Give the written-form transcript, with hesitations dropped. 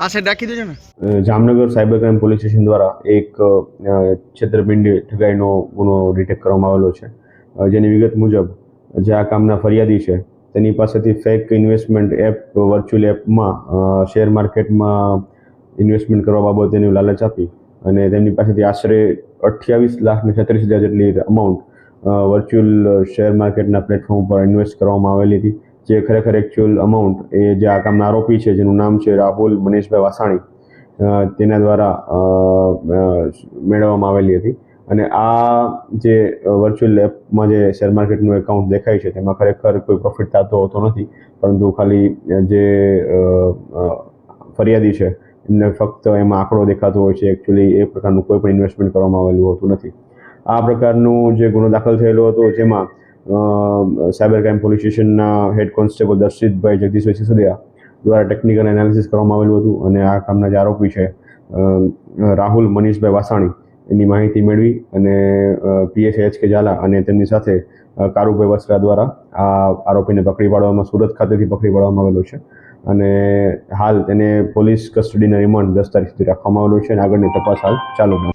આ સાઈડ રાખી દેજો ને. Jamnagar cyber crime police station દ્વારા એક છેતરપિંડી ઠગાઈનો ગુનો ડિટેક્ટ કરવામાં આવેલો છે, જેની વિગત મુજબ જે આ કામના ફરિયાદી છે તેની પાસેથી ફેક ઇન્વેસ્ટમેન્ટ એપ વર્ચ્યુઅલ એપમાં શેર માર્કેટમાં ઇન્વેસ્ટમેન્ટ કરવા બાબતેની લાલચ આપી અને તેમની પાસેથી આશરે 28,36,000 જેટલી અમાઉન્ટ વર્ચ્યુઅલ શેર માર્કેટના પ્લેટફોર્મ ઉપર ઇન્વેસ્ટ કરવામાં આવેલી હતી, જે ખરેખર એકચ્યુઅલ અમાઉન્ટ એ જે આ કામના આરોપી છે જેનું નામ છે રાહુલ મનીષભાઈ વાસાણી તેના દ્વારા મેળવવામાં આવેલી હતી. અને આ જે વર્ચ્યુઅલ એપમાં જે શેર માર્કેટનું એકાઉન્ટ દેખાય છે તેમાં ખરેખર કોઈ પ્રોફિટ થતો હોતો નથી, પરંતુ ખાલી જે ફરિયાદી છે એમને ફક્ત એમાં આંકડો દેખાતો હોય છે, એકચ્યુઅલી એ પ્રકારનું કોઈ પણ ઇન્વેસ્ટમેન્ટ કરવામાં આવેલું હોતું નથી. આ પ્રકારનું જે ગુનો દાખલ થયેલો હતો જેમાં સાયબર ક્રાઇમ પોલીસ સ્ટેશનના હેડ કોન્સ્ટેબલ દર્શિતભાઈ જગદીશભાઈ સિસોદિયા દ્વારા ટેકનિકલ એનાલિસિસ કરવામાં આવેલું હતું અને આ કામના જે આરોપી છે રાહુલ મનીષભાઈ વાસાણી એની માહિતી મેળવી અને પીએસઆઈ એચ કે ઝાલા અને તેમની સાથે કારુભાઈ વસરા દ્વારા આ આરોપીને પકડી પાડવામાં સુરત ખાતેથી પકડી પાડવામાં આવેલો છે અને હાલ તેને પોલીસ કસ્ટડીના રિમાન્ડ 10 તારીખ સુધી રાખવામાં આવેલો છે અને આગળની તપાસ હાલ ચાલુ છે.